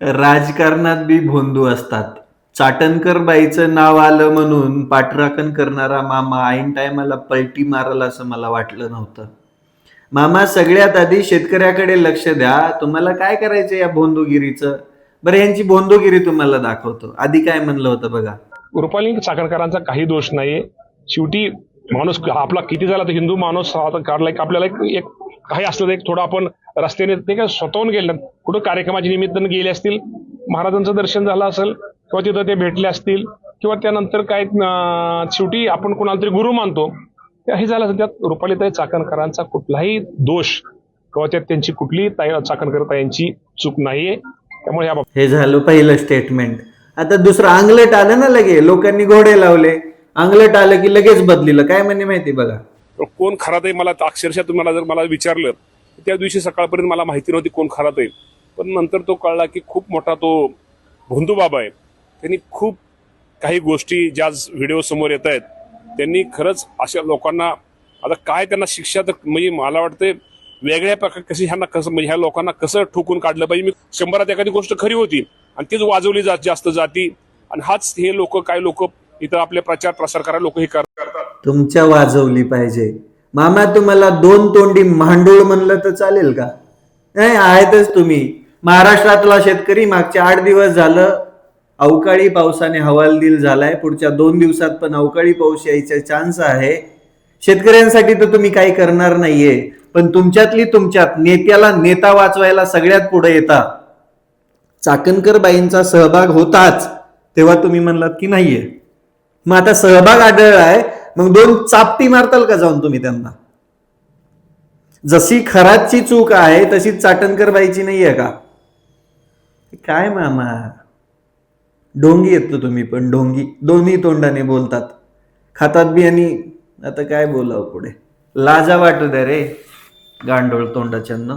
राजकारणात बी भोंदू असतात. चाटणकर बाईचं नाव आलं म्हणून पाठराखण करणारा मामा ऐन टायमाला पलटी मारल असं मला वाटलं नव्हतं. मामा, सगळ्यात आधी शेतकऱ्याकडे लक्ष द्या. तुम्हाला काय करायचं या भोंदूगिरीचं? बरं, यांची भोंदूगिरी तुम्हाला दाखवतो. आधी काय म्हणलं होतं बघा. रुपाली चाकणकरांचा काही दोष नाहीये. शेवटी माणूस आपला किती झाला तर हिंदू माणूस काढला आपल्याला एक काही असलं तर एक थोडं आपण रस्त्याने ते काय स्वतःहून गेले कुठं कार्यक्रमाच्या निमित्तानं गेले असतील, महाराजांचं दर्शन झालं असेल किंवा तिथं ते भेटले असतील किंवा त्यानंतर काय शेवटी आपण कोणाला तरी गुरु मानतो हे झालं असेल. त्यात रुपालीताई चाकणकरांचा कुठलाही दोष किंवा त्यात त्यांची कुठलीही चाकणकर ताईंची चूक नाहीये. त्यामुळे हे झालं पहिलं स्टेटमेंट. आता दुसरं अंगलट आलं ना, लगे लोकांनी घोडे लावले. अंगलट आलं की लगेच बदलिलं. काय म्हणजे माहिती बघा. कोण खरात आहे मला अक्षरशः तुम्हाला जर मला विचारलं त्या दिवशी सकाळपर्यंत मला माहिती नव्हती कोण खरात आहे. पण नंतर तो कळला की खूप मोठा तो भोंदू बाबा आहे. त्यांनी खूप काही गोष्टी ज्या व्हिडिओ समोर येत आहेत त्यांनी खरंच अशा लोकांना आता काय त्यांना शिक्षा तर म्हणजे मला वाटतं वेगळ्या प्रकारे कशी ह्यांना कसं म्हणजे ह्या लोकांना कसं ठोकून काढलं पाहिजे. मी 100त एखादी गोष्ट खरी होती आणि तीच वाजवली जास्त जाती आणि हाच हे लोक काय लोक इथं आपले प्रचार प्रसार करायला लोक हे करतात. तुमच्या वाजवली पाहिजे. मामा, तुम्हाला दोन तोंडी मांडूळ म्हणलं तर चालेल का? नाही, आहेतच तुम्ही. महाराष्ट्रातला शेतकरी मागच्या 8 दिवस झालं अवकाळी पावसाने हवालदिल झालाय. पुढच्या 2 दिवसात पण अवकाळी पाऊस यायचा चान्स आहे. शेतकऱ्यांसाठी तर तुम्ही काही करणार नाहीये, पण तुमच्यात नेत्याला नेता वाचवायला सगळ्यात पुढे येता. चाकणकर बाईंचा सहभाग होताच, तेव्हा तुम्ही म्हणलात की नाहीये. मग आता सहभाग आढळलाय, मग 2 चापटी मारताल का जाऊन तुम्ही त्यांना? जशी खरातची चूक आहे तशीच चाटणकर बाईची नाहीये का? काय मामा, ढोंगी येतो तुम्ही पण. ढोंगी दोन्ही तोंडाने बोलतात, खातात बी आणि आता काय बोलावं पुढे. लाजा वाटू द्या रे गांडोळ तोंडाच्यांना.